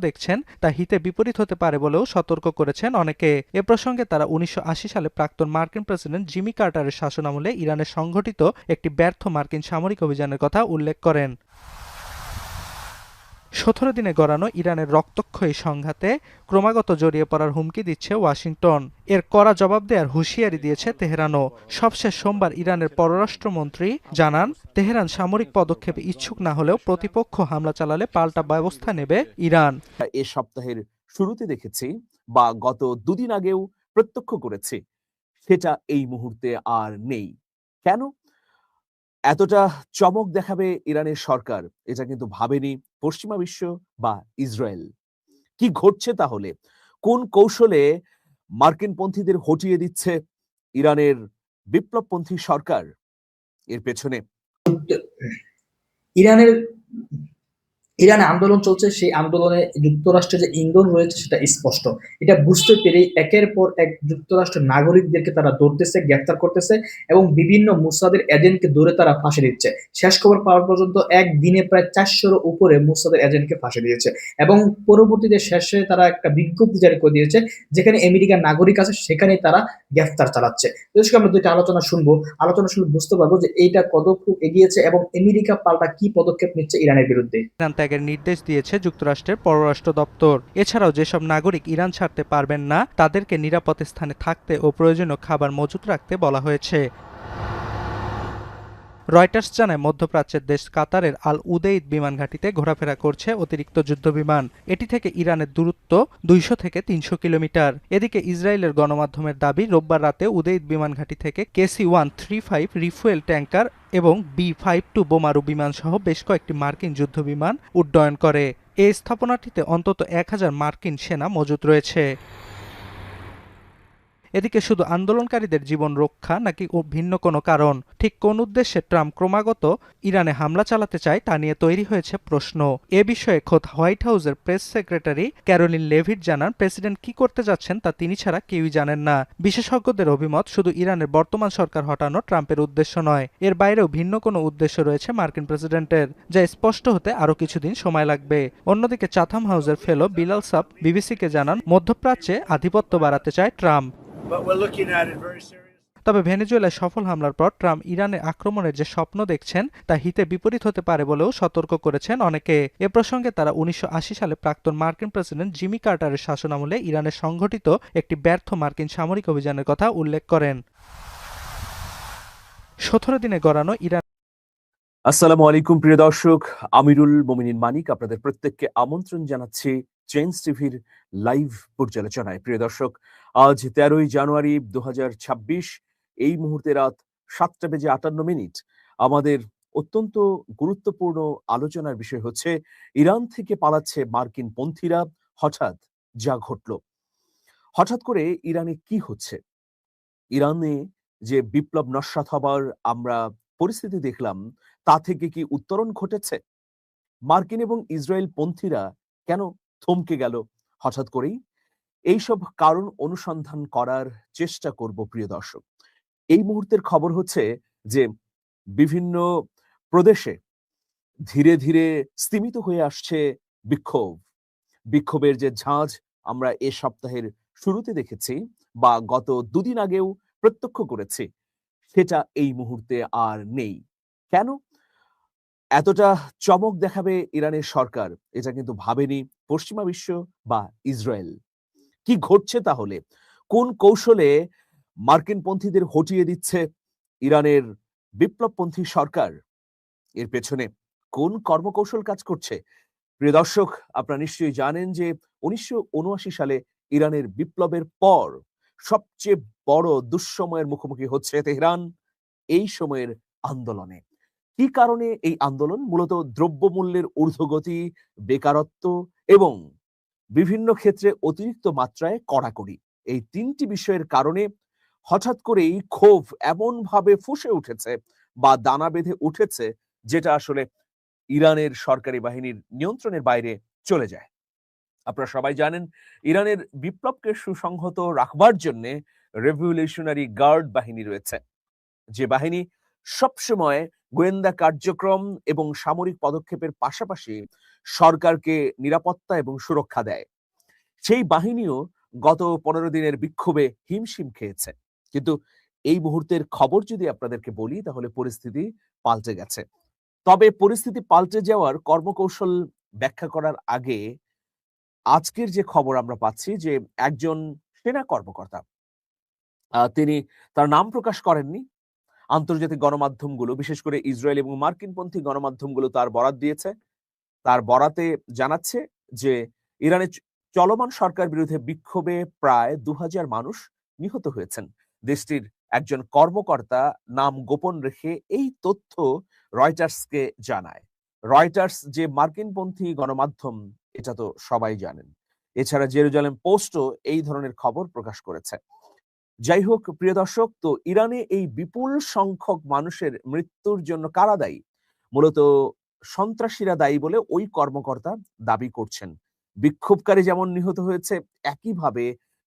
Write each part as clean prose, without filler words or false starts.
দেখছেন তা হিতে বিপরীত হতে পারে বলেও সতর্ক করেছেন অনেকে। এ প্রসঙ্গে তারা ১৯৮০ সালে প্রাক্তন মার্কিন প্রেসিডেন্ট জিমি কার্টারের শাসনামলে ইরানে সংঘটিত একটি ব্যর্থ মার্কিন সামরিক অভিযানের কথা উল্লেখ করেন। ১৭ দিনে গড়ানো ইরানের রক্তক্ষয়ী সংঘাতে ক্রমাগত জড়িয়ে পড়ার হুমকি দিচ্ছে ওয়াশিংটন। এর কড়া জবাব দেওয়ার হুঁশিয়ারি দিয়েছে তেহরানও। সবশেষ সোমবার ইরানের পররাষ্ট্রমন্ত্রী জানান, তেহরান সামরিক পদক্ষেপে ইচ্ছুক না হলেও প্রতিপক্ষ হামলা চালালে পাল্টা ব্যবস্থা নেবে ইরান। এ সপ্তাহের শুরুতে দেখেছি বা গত দুদিন আগেও প্রত্যক্ষ করেছি, সেটা এই মুহূর্তে আর নেই। কেন এতটা চমক দেখাবে ইরানের সরকার, এটা কিন্তু ভাবেনি পশ্চিমা বিশ্ব বা ইসরায়েল। কি ঘটছে তাহলে? কোন কৌশলে মার্কিনপন্থীদের হটিয়ে দিচ্ছে ইরানের বিপ্লবপন্থী সরকার? এর পেছনে ইরানের ইরানে আন্দোলন চলছে, সেই আন্দোলনে যুক্তরাষ্ট্রের যে ইন্ধন রয়েছে সেটা স্পষ্ট। এটা বুঝতে পেরে একের পর এক যুক্তরাষ্ট্রের নাগরিকদেরকে তারা ধরতেছে, গ্রেফতার করতেছে এবং বিভিন্ন মুসাদের এজেন্টকে ধরে তারা ফাঁসি দিচ্ছে। শেষ খবর পাওয়া পর্যন্ত একদিনে প্রায় 400-র উপরে মুসাদের এজেন্টকে ফাঁসি দিয়েছে এবং পরবর্তীতে শেষে তারা একটা বিজ্ঞপ্তি জারি করে দিয়েছে, যেখানে আমেরিকার নাগরিক আছে সেখানে তারা গ্রেফতার চালাচ্ছে। দর্শক, আমরা দুইটা আলোচনা শুনলে বুঝতে পারবো যে এইটা কতটুকু এগিয়েছে এবং আমেরিকা পাল্টা কি পদক্ষেপ নিচ্ছে ইরানের বিরুদ্ধে। ইরান ত্যাগের নির্দেশ দিয়েছে যুক্তরাষ্ট্রের পররাষ্ট্র দপ্তর। এছাড়াও যেসব নাগরিক ইরান ছাড়তে পারবেন না তাদেরকে নিরাপদ স্থানে থাকতে ও প্রয়োজনীয় খাবার মজুত রাখতে বলা হয়েছে। রয়টার্স জানায়, মধ্যপ্রাচ্যের দেশ কাতারের আল উদেইদ বিমান ঘাঁটিতে ঘোরাফেরা করছে অতিরিক্ত যুদ্ধবিমান। এটি থেকে ইরানের দূরত্ব ২০০ থেকে ৩০০ কিলোমিটার। এদিকে ইসরায়েলের গণমাধ্যমের দাবি, রোববার রাতে উদেইদ বিমান ঘাঁটি থেকে KC-135 রিফুয়েল ট্যাঙ্কার এবং B-52 বোমারু বিমান সহ বেশ কয়েকটি মার্কিন যুদ্ধবিমান উড্ডয়ন করে। এই স্থাপনাটিতে অন্তত ১,০০০ মার্কিন সেনা মজুত রয়েছে। এদিকে শুধু আন্দোলনকারীদের জীবন রক্ষা নাকি ভিন্ন কোনো কারণ, ঠিক কোন উদ্দেশ্যে ট্রাম্প ক্রমাগত ইরানে হামলা চালাতে চায় তা নিয়ে তৈরি হয়েছে প্রশ্ন। এ বিষয়ে খোদ হোয়াইট হাউসের প্রেস সেক্রেটারি ক্যারোলিন লেভিট জানান, প্রেসিডেন্ট কি করতে যাচ্ছেন তা তিনি ছাড়া কেউই জানেন না। বিশেষজ্ঞদের অভিমত, শুধু ইরানের বর্তমান সরকার হটানো ট্রাম্পের উদ্দেশ্য নয়, এর বাইরেও ভিন্ন কোনো উদ্দেশ্য রয়েছে মার্কিন প্রেসিডেন্টের, যা স্পষ্ট হতে আরও কিছুদিন সময় লাগবে। অন্যদিকে চাথাম হাউসের ফেলো বিলাল সাব বিবিসিকে জানান, মধ্যপ্রাচ্যে আধিপত্য বাড়াতে চায় ট্রাম্প। তবে ভেনেজুয়েলায় সফল হামলার পর ট্রাম্প ইরানে আক্রমণের যে স্বপ্ন দেখছেন তা হিতে বিপরীত হতে পারে বলেও সতর্ক করেছেন অনেকে। এ প্রসঙ্গে তারা ১৯৮০ সালে প্রাক্তন মার্কিন প্রেসিডেন্ট জিমি কার্টারের শাসনামলে ইরানে সংঘটিত একটি ব্যর্থ মার্কিন সামরিক অভিযানের কথা উল্লেখ করেন। ১৭ দিনে গড়ানো ইরান। আসসালামু আলাইকুম প্রিয় দর্শক, আমিরুল মোমিনিন মানিক আপনাদের প্রত্যেককে আমন্ত্রণ জানাচ্ছি চেঞ্জ টিভির লাইভ পর্যালোচনায়। প্রিয় দর্শক, আজ ১৩ই জানুয়ারি ২০২৬, এই মুহূর্তে রাত ৭টা বেজে ৫৮ মিনিট। আমাদের অত্যন্ত গুরুত্বপূর্ণ আলোচনার বিষয় হচ্ছে, ইরান থেকে পালাচ্ছে মার্কিন পন্থীরা, হঠাৎ যা ঘটল। হঠাৎ করে ইরানে কি হচ্ছে? ইরানে যে বিপ্লব নস্যাৎ হবার আমরা পরিস্থিতি দেখলাম, তা থেকে কি উত্তরণ ঘটেছে? মার্কিন এবং ইসরায়েল পন্থীরা কেন থমকে গেল হঠাৎ করেই? এইসব কারণ অনুসন্ধান করার চেষ্টা করব প্রিয় দর্শক। এই মুহূর্তের খবর হচ্ছে যে বিভিন্ন প্রদেশে ধীরে ধীরে স্তিমিত হয়ে আসছে বিক্ষোভ। বিক্ষোভের যে ঝাঁজ আমরা এ সপ্তাহের শুরুতে দেখেছি বা গত দুদিন আগেও প্রত্যক্ষ করেছি, সেটা এই মুহূর্তে আর নেই। কেন এতটা চমক দেখাবে ইরানের সরকার, এটা কিন্তু ভাবেনি পশ্চিমা বিশ্ব বা ইসরায়েল। কি ঘটছে তাহলে? কোন কৌশলে মার্কিনপন্থীদের হটিয়ে দিচ্ছে ইরানের বিপ্লবপন্থী সরকার? এর পেছনে কোন কর্মকৌশল কাজ করছে? প্রিয় দর্শক, আপনারা নিশ্চয়ই জানেন যে ১৯৭৯ সালে ইরানের বিপ্লবের পর সবচেয়ে বড় দুঃসময়ের মুখোমুখি হচ্ছে তেহরান এই সময়ের আন্দোলনে। কি কারণে এই আন্দোলন? মূলত দ্রব্যমূল্যের ঊর্ধ্বগতি, বেকারত্ব এবং বিভিন্ন ক্ষেত্রে অতিরিক্ত মাত্রায় কড়াকড়ি। এই ৩টি বিষয়ের কারণে হঠাৎ করেই ক্ষোভ এমনভাবে ফুঁসে উঠেছে বা দানা বেঁধে উঠেছে, যেটা আসলে ইরানের সরকারি বাহিনীর নিয়ন্ত্রণের বাইরে চলে যায়। আপনারা সবাই জানেন, ইরানের বিপ্লবকে সুসংহত রাখবার জন্যে রেভলিউশনারি গার্ড বাহিনী রয়েছে, যে বাহিনী সবসময় গোয়েন্দা কার্যক্রম এবং সামরিক পদক্ষেপের পাশাপাশি সরকারকে নিরাপত্তা এবং সুরক্ষা দেয়। সেই বাহিনীও গত 15 দিনের বিক্ষোভে হিমশিম খেয়েছে। কিন্তু এই মুহূর্তের খবর যদি আপনাদেরকে বলি তাহলে পরিস্থিতি পাল্টে গেছে। তবে পরিস্থিতি পাল্টে যাওয়ার কর্মকৌশল ব্যাখ্যা করার আগে আজকের যে খবর আমরা পাচ্ছি যে একজন সেনা কর্মকর্তা তিনি তার নাম প্রকাশ করেননি। আন্তর্জাতিক গণমাধ্যমগুলো বিশেষ করে ইসরায়েল এবং মার্কিনপন্থী গণমাধ্যমগুলো তার বরাত দিয়েছে। তার বরাতে জানাচ্ছে যে ইরানে চলমান সরকার বিরুদ্ধে বিক্ষোভে প্রায় 2000 মানুষ নিহত হয়েছেন। দেশটির একজন কর্মকর্তা নাম গোপন রেখে এই তথ্য রয়টার্সকে জানায়। রয়টার্স যে মার্কিনপন্থী গণমাধ্যম এটা তো সবাই জানেন। এছাড়া জেরুজালেম পোস্টও এই ধরনের খবর প্রকাশ করেছে। যাই হোক প্রিয় দর্শক, তো ইরানে এই বিপুল সংখ্যক মানুষের মৃত্যুর জন্য কারা দায়ী? মূলত সন্ত্রাসীরা দায়ী বলে ওই কর্মকর্তা দাবি করছেন। বিক্ষোভকারী যেমন নিহত হয়েছে, একইভাবে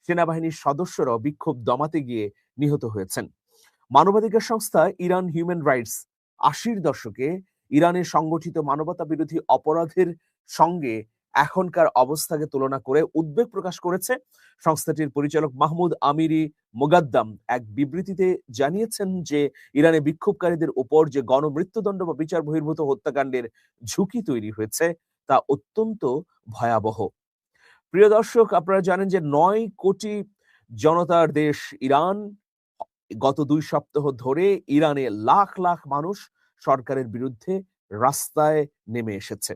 সেনাবাহিনীর সদস্যরাও বিক্ষোভ দমাতে গিয়ে নিহত হয়েছেন। মানবাধিকার সংস্থা ইরান হিউম্যান রাইটস 80-র দশকে ইরানের সংগঠিত মানবতা বিরোধী অপরাধের সঙ্গে এখনকার অবস্থাকে তুলনা করে উদ্বেগ প্রকাশ করেছে। সংস্থাটির পরিচালক মাহমুদ আমিরি মোগাদ্দাম এক বিবৃতিতে জানিয়েছেন যে ইরানে বিক্ষোভকারীদের উপর যে গণমৃত্যুদণ্ড বা বিচার বহির্ভূত হত্যাকাণ্ডের ঝুঁকি তৈরি হয়েছে তা অত্যন্ত ভয়াবহ। প্রিয় দর্শক, আপনারা জানেন যে 9 কোটি জনতার দেশ ইরান। গত 2 সপ্তাহ ধরে ইরানে লাখ লাখ মানুষ সরকারের বিরুদ্ধে রাস্তায় নেমে এসেছে।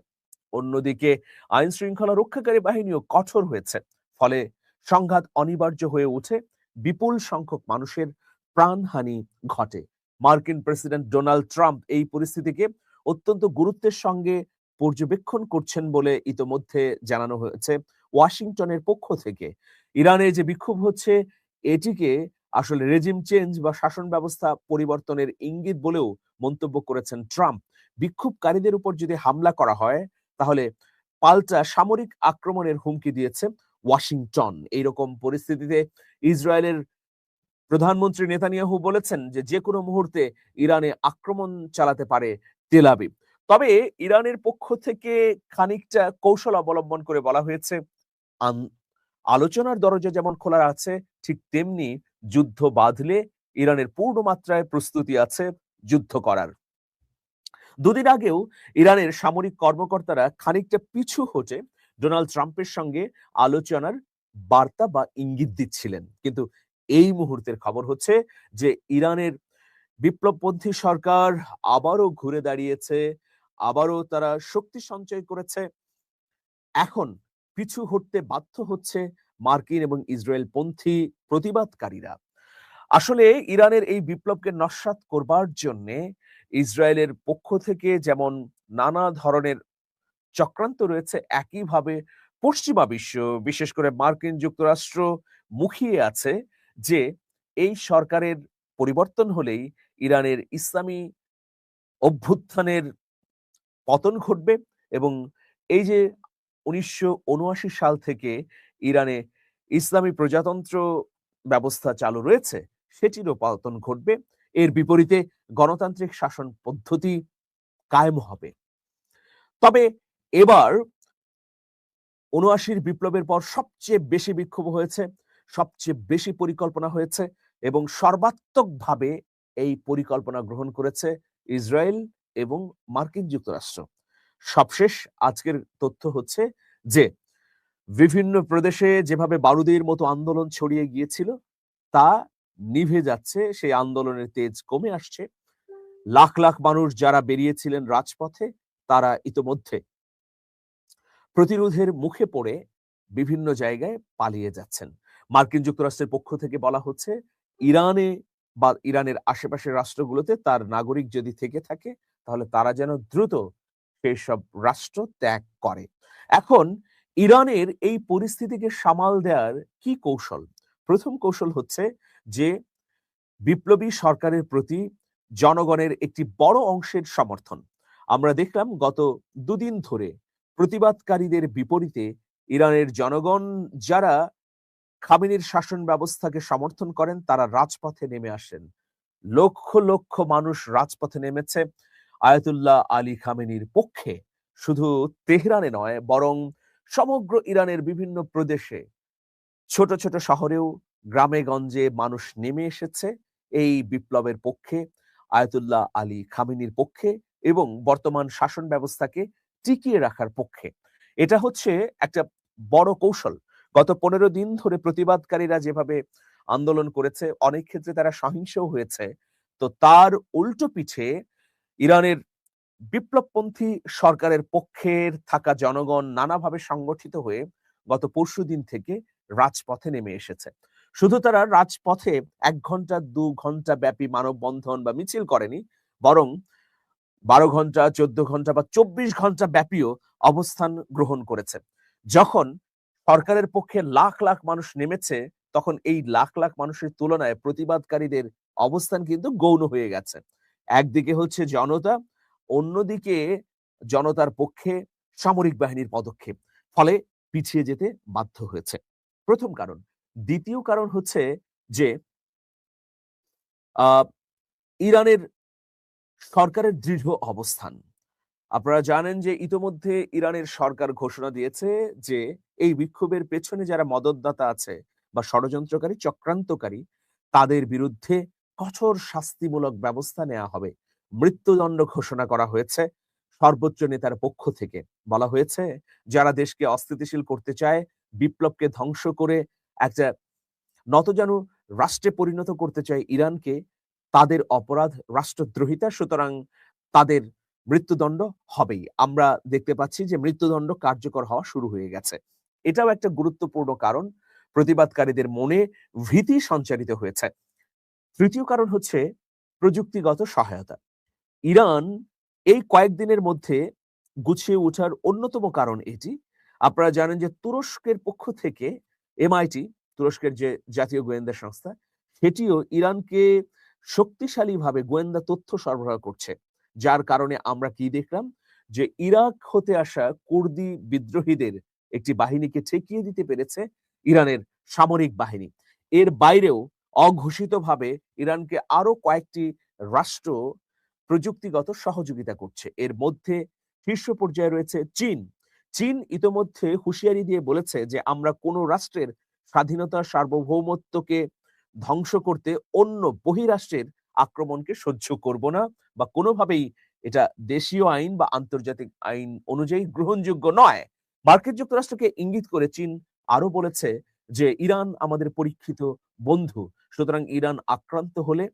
অন্যদিকে আইন শৃঙ্খলা রক্ষাকারী বাহিনীও কঠোর হয়েছে। ফলে সংঘাত অনিবার্য হয়ে ওঠে, বিপুল সংখ্যক মানুষের প্রাণহানি ঘটে। মার্কিন প্রেসিডেন্ট ডোনাল্ড ট্রাম্প এই পরিস্থিতিকে অত্যন্ত গুরুত্বের সঙ্গে পর্যবেক্ষণ করছেন বলে ইতোমধ্যে জানানো হয়েছে ওয়াশিংটনের পক্ষ থেকে। ইরানে যে বিক্ষোভ হচ্ছে এটিকে আসলে রেজিম চেঞ্জ বা শাসন ব্যবস্থা পরিবর্তনের ইঙ্গিত বলেও মন্তব্য করেছেন ট্রাম্প। বিক্ষোভকারীদের উপর যদি হামলা করা হয় তাহলে পাল্টা সামরিক আক্রমণের হুমকি দিয়েছে ওয়াশিংটন। এইরকম পরিস্থিতিতে ইসরায়েলের প্রধানমন্ত্রী নেতানিয়াহু বলেছেন যে যে কোনো মুহূর্তে ইরানে আক্রমণ চালাতে পারে তেল আবিব। তবে ইরানের পক্ষ থেকে খানিকটা কৌশল অবলম্বন করে বলা হয়েছে আলোচনার দরজা যেমন খোলা আছে ঠিক তেমনি যুদ্ধ বাঁধলে ইরানের পূর্ণ মাত্রায় প্রস্তুতি আছে যুদ্ধ করার। 2 দিন আগেও ইরানের সামরিক কর্মকর্তারা খানিকটা পিছু হটে ডোনাল্ড ট্রাম্পের সঙ্গে আলোচনার বার্তা বা ইঙ্গিত দিচ্ছিলেন। কিন্তু এই মুহূর্তের খবর হচ্ছে যে ইরানের বিপ্লবপন্থী সরকার আবারও ঘুরে দাঁড়িয়েছে, আবারও তারা শক্তি সঞ্চয় করেছে। এখন পিছু হটতে বাধ্য হচ্ছে মার্কিন এবং ইসরায়েল পন্থী প্রতিবাদকারীরা। আসলে ইরানের এই বিপ্লবকে নস্যাৎ করবার জন্য ইসরায়েলের পক্ষ থেকে যেমন নানা ধরনের চক্রান্ত রয়েছে, একইভাবে পশ্চিমা বিশ্ব বিশেষ করে মার্কিন যুক্তরাষ্ট্র মুখিয়ে আছে যে এই সরকারের পরিবর্তন হলেই ইরানের ইসলামী অভ্যুত্থানের পতন ঘটবে এবং এই যে 1979 সাল থেকে ইরানে ইসলামী প্রজাতন্ত্র ব্যবস্থা চালু রয়েছে সেটিরও পতন ঘটবে। এর বিপরীতে গণতান্ত্রিক শাসন পদ্ধতি কায়েম হবে। তবে এবার 79 বিপ্লবের পর সবচেয়ে বেশি বিক্ষোভ হয়েছে, সবচেয়ে বেশি পরিকল্পনা হয়েছে এবং সর্বাত্মকভাবে এই পরিকল্পনা গ্রহণ করেছে ইসরায়েল এবং মার্কিন যুক্তরাষ্ট্র। সবশেষ আজকের তথ্য হচ্ছে যে বিভিন্ন প্রদেশে যেভাবে বারুদের মতো আন্দোলন ছড়িয়ে গিয়েছিল তা নিভে যাচ্ছে, সেই আন্দোলনের তেজ কমে আসছে। লাখ লাখ মানুষ যারা বেরিয়েছিলেন রাজপথে তারা ইতোমধ্যে প্রতিরোধের মুখে পড়ে বিভিন্ন জায়গায় পালিয়ে যাচ্ছেন। মার্কিন যুক্তরাষ্ট্রের পক্ষ থেকে বলা হচ্ছে ইরানে বা ইরানের আশেপাশের রাষ্ট্রগুলোতে তার নাগরিক যদি থেকে থাকে তাহলে তারা যেন দ্রুত সেই সব রাষ্ট্র ত্যাগ করে। এখন ইরানের এই পরিস্থিতিকে সামাল দেওয়ার কি কৌশল? প্রথম কৌশল হচ্ছে যে বিপ্লবী সরকারের প্রতি জনগণের একটি বড় অংশের সমর্থন। আমরা দেখলাম গত 2 দিন ধরে প্রতিবাদকারীদের বিপরীতে ইরানের জনগণ যারা খামেনির শাসন ব্যবস্থাকে সমর্থন করেন তারা রাজপথে নেমে আসেন। লক্ষ লক্ষ মানুষ রাজপথে নেমেছে আয়াতুল্লাহ আলী খামেনির পক্ষে। শুধু তেহরানে নয়, বরং সমগ্র ইরানের বিভিন্ন প্রদেশে, ছোট ছোট শহরেও, গ্রামে গঞ্জে মানুষ নেমে এসেছে এই বিপ্লবের পক্ষে, আয়াতুল্লাহ আলী খামেনির পক্ষে এবং বর্তমান শাসন ব্যবস্থাকে টিকিয়ে রাখার পক্ষে। এটা হচ্ছে একটা বড় কৌশল। গত 15 দিন ধরে প্রতিবাদকারীরা যেভাবে আন্দোলন করেছে, অনেক ক্ষেত্রে তারা সহিংসও হয়েছে। তো তার উল্টো পিঠে ইরানের বিপ্লবপন্থী সরকারের পক্ষের থাকা জনগণ নানাভাবে সংগঠিত হয়ে গত পরশুদিন থেকে রাজপথে নেমে এসেছে। শুধু তারা রাজপথে 1 ঘন্টা 2 ঘন্টা ব্যাপী মানববন্ধন বা মিছিল করেনি, বরং 12 ঘন্টা, 14 ঘন্টা বা 24 ঘন্টা ব্যাপীও অবস্থান গ্রহণ করেছে। যখন সরকারের পক্ষে লাখ লাখ মানুষ নেমেছে, তখন এই লাখ লাখ মানুষের তুলনায় প্রতিবাদকারীদের অবস্থান কিন্তু গৌণ হয়ে গেছে। একদিকে হচ্ছে জনতা, অন্যদিকে জনতার পক্ষে সামরিক বাহিনীর পদক্ষেপ। ফলে পিছিয়ে যেতে বাধ্য হয়েছে। প্রথম কারণ। দ্বিতীয় কারণ হচ্ছে যে আ ইরানের সরকারের দৃঢ় অবস্থান। আপনারা জানেন যে ইতোমধ্যে ইরানের সরকার ঘোষণা দিয়েছে যে এই বিক্ষোভের পেছনে যারা মদতদাতা আছে বা ষড়যন্ত্রকারী, চক্রান্তকারী, তাদের বিরুদ্ধে কঠোর শাস্তিমূলক ব্যবস্থা নেওয়া হবে। মৃত্যুদণ্ড ঘোষণা করা হয়েছে সর্বোচ্চ নেতার পক্ষ থেকে। বলা হয়েছে যারা দেশকে অস্থিতিশীল করতে চায়, বিপ্লবকে ধ্বংস করে একটা নতজানু রাষ্ট্রে পরিণত করতে চায় ইরানকে, তাদের অপরাধ রাষ্ট্রদ্রোহিতা, সুতরাং তাদের মৃত্যুদণ্ড হবেই। আমরা দেখতে পাচ্ছি যে মৃত্যুদণ্ড কার্যকর হওয়া শুরু হয়ে গেছে। এটাও একটা গুরুত্বপূর্ণ কারণ, প্রতিবাদকারীদের মনে ভীতি সঞ্চারিত হয়েছে। তৃতীয় কারণ হচ্ছে প্রযুক্তিগত সহায়তা। ইরান এই কয়েকদিনের মধ্যে গুছিয়ে ওঠার অন্যতম কারণ এটি। আপনারা জানেন যে তুরস্কের পক্ষ থেকে MIT, তুরস্কের যে জাতীয় গোয়েন্দা সংস্থা, সেটিও ইরানকে শক্তিশালীভাবে গোয়েন্দা তথ্য সরবরাহ করছে। যার কারণে আমরা কি দেখলাম? যে ইরাক হতে আসা কুর্দি বিদ্রোহীদের একটি বাহিনীকে ঠেকিয়ে দিতে পেরেছে ইরানের সামরিক বাহিনী। এর বাইরেও অঘোষিতভাবে ইরানকে আরো কয়েকটি রাষ্ট্র প্রযুক্তিগত সহযোগিতা করছে। এর মধ্যে শীর্ষ পর্যায়ে রয়েছে চীন। চীন ইতোমধ্যে হুঁশিয়ারি দিয়ে বলেছে যে আমরা কোনো রাষ্ট্রের স্বাধীনতা, সার্বভৌমত্বকে ধ্বংস করতে অন্য বহিরাষ্ট্রের আক্রমণকে সহ্য করব না, বা কোনোভাবেই এটা দেশীয় আইন বা আন্তর্জাতিক আইন অনুযায়ী গ্রহণযোগ্য নয়। মার্কিন যুক্তরাষ্ট্রকে ইঙ্গিত করে চীন আরো বলেছে যে ইরান আমাদের পরীক্ষিত বন্ধু, সুতরাং ইরান আক্রান্ত হলে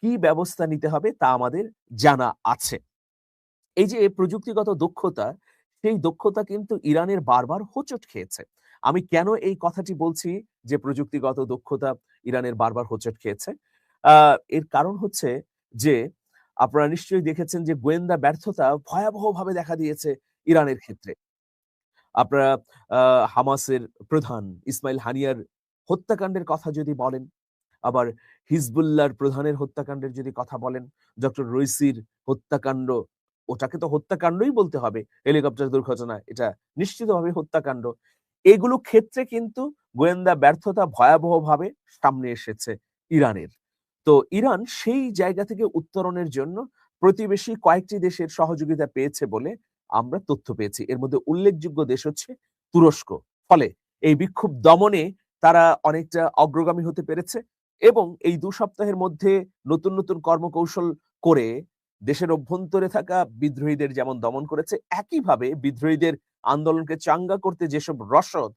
কি ব্যবস্থা নিতে হবে তা আমাদের জানা আছে। এই যে প্রযুক্তিগত দক্ষতা, সেই দক্ষতা কিন্তু ইরানের বারবার হোঁচট খেয়েছে। আমি কেন এই কথাটি বলছি যে প্রযুক্তিগত দক্ষতা ইরানের বারবার হোঁচট খেয়েছে? এর কারণ হচ্ছে যে আপনারা নিশ্চয়ই দেখেছেন যে গোয়েন্দা ব্যর্থতা ভয়াবহভাবে দেখা দিয়েছে ইরানের ক্ষেত্রে। আপনারা আ হামাসের প্রধান ইসমাইল হানিয়ার হত্যাকাণ্ডের কথা যদি বলেন, আবার হিজবুল্লাহর প্রধানের হত্যাকাণ্ডের যদি কথা বলেন, ডক্টর রইসির হত্যাকাণ্ড, ওটাকে তো হত্যাকাণ্ডই বলতে হবে। হেলিকপ্টার দুর্ঘটনা, এটা নিশ্চিতভাবে হত্যাকাণ্ড। এগুলো ক্ষেত্রে কিন্তু গোয়েন্দা ব্যর্থতা ভয়াবহভাবে সামনে এসেছে ইরানের। তো ইরান সেই জায়গা থেকে উত্তরণের জন্য প্রতিবেশী কয়েকটি দেশের সহযোগিতা পেয়েছে বলে আমরা তথ্য পেয়েছি। এর মধ্যে উল্লেখযোগ্য দেশ হচ্ছে তুরস্ক। ফলে এই বিক্ষোভ দমনে তারা অনেকটা অগ্রগামী হতে পেরেছে এবং এই ২ সপ্তাহের মধ্যে নতুন নতুন কর্মকৌশল করে দেশের অভ্যন্তরে থাকা বিদ্রোহীদের যেমন দমন করেছে, একইভাবে বিদ্রোহীদের আন্দোলনকে চাঙ্গা করতে যেসব রসদ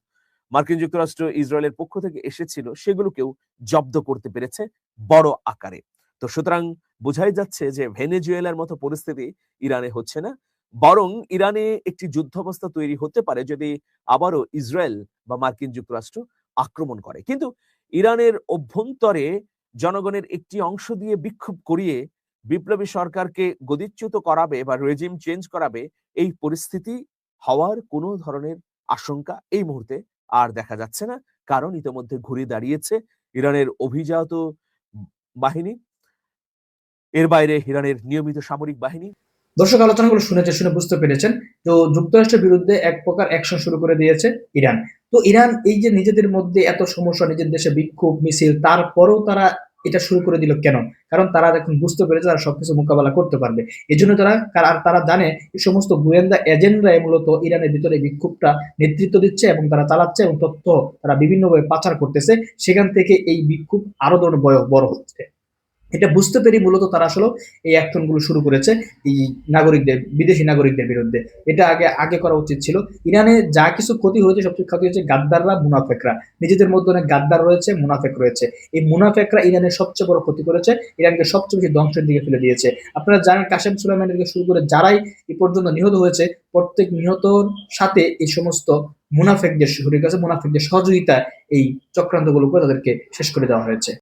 মার্কিন যুক্তরাষ্ট্র, ইসরায়েলের পক্ষ থেকে এসেছিল, সেগুলোকেও জব্দ করতে পেরেছে বড় আকারে। তো সুতরাং বোঝাই যাচ্ছে যে ভেনেজুয়েলার মতো পরিস্থিতি ইরানে হচ্ছে না, বরং ইরানে একটি যুদ্ধাবস্থা তৈরি হতে পারে যদি আবারও ইসরায়েল বা মার্কিন যুক্তরাষ্ট্র আক্রমণ করে। কিন্তু ইরানের অভ্যন্তরে জনগণের একটি অংশ দিয়ে বিক্ষোভ করিয়ে বিপ্লবী সরকারকে গদিচ্যুত করাবে বা রেজিম চেঞ্জ করাবে, এই পরিস্থিতি হওয়ার কোনো ধরনের আশঙ্কা এই মুহূর্তে আর দেখা যাচ্ছে না। কারণ ইতোমধ্যে ঘুরে দাঁড়িয়েছে ইরানের অভিজাত বাহিনী, এর বাইরে ইরানের নিয়মিত সামরিক বাহিনী। দর্শক, আলোচনাগুলো শুনে বুঝতে পেরেছেন। তো যুক্তরাষ্ট্রের বিরুদ্ধে এক প্রকার অ্যাকশন শুরু করে দিয়েছে ইরান। তো ইরান এই যে নিজেদের মধ্যে এত সমস্যা, নিজের দেশে বিক্ষোভ মিছিল, তারপরেও তারা এটা শুরু করে দিল কেন? কারণ তারা এখন বুঝতে পেরেছে তারা সবকিছু মোকাবেলা করতে পারবে। এজন্য তারা জানে এই সমস্ত গোয়েন্দা এজেন্টরাই মূলত ইরানের ভিতরে বিক্ষোভটা নেতৃত্ব দিচ্ছে এবং তারা চালাচ্ছে এবং তথ্য তারা বিভিন্নভাবে পাচার করতেছে। সেখান থেকে এই বিক্ষোভ আরো বড় হচ্ছে। এটা বুঝতে পেরে মূলত তারা আসলে এই অ্যাকশন গুলো শুরু করেছে এই বিদেশি নাগরিকদের বিরুদ্ধে। এটা আগে করা উচিত ছিল। ইরানে যা কিছু ক্ষতি হয়েছে সবচেয়ে ক্ষতি হয়েছে গাদ্দাররা, মুনাফেকরা। নিজেদের মধ্যে অনেক গাদ্দার রয়েছে, মুনাফেক রয়েছে। এই মুনাফেকরা ইরানের সবচেয়ে বড় ক্ষতি করেছে, ইরানকে সবচেয়ে বেশি ধ্বংসের দিকে ফেলে দিয়েছে। আপনারা জানেন কাসেম সুলাইমানি থেকে শুরু করে যারাই এ পর্যন্ত নিহত হয়েছে, প্রত্যেক নিহতর সাথে এই সমস্ত মুনাফেকদের সহযোগিতায় এই চক্রান্তগুলো করে তাদেরকে শেষ করে দেওয়া হয়েছে।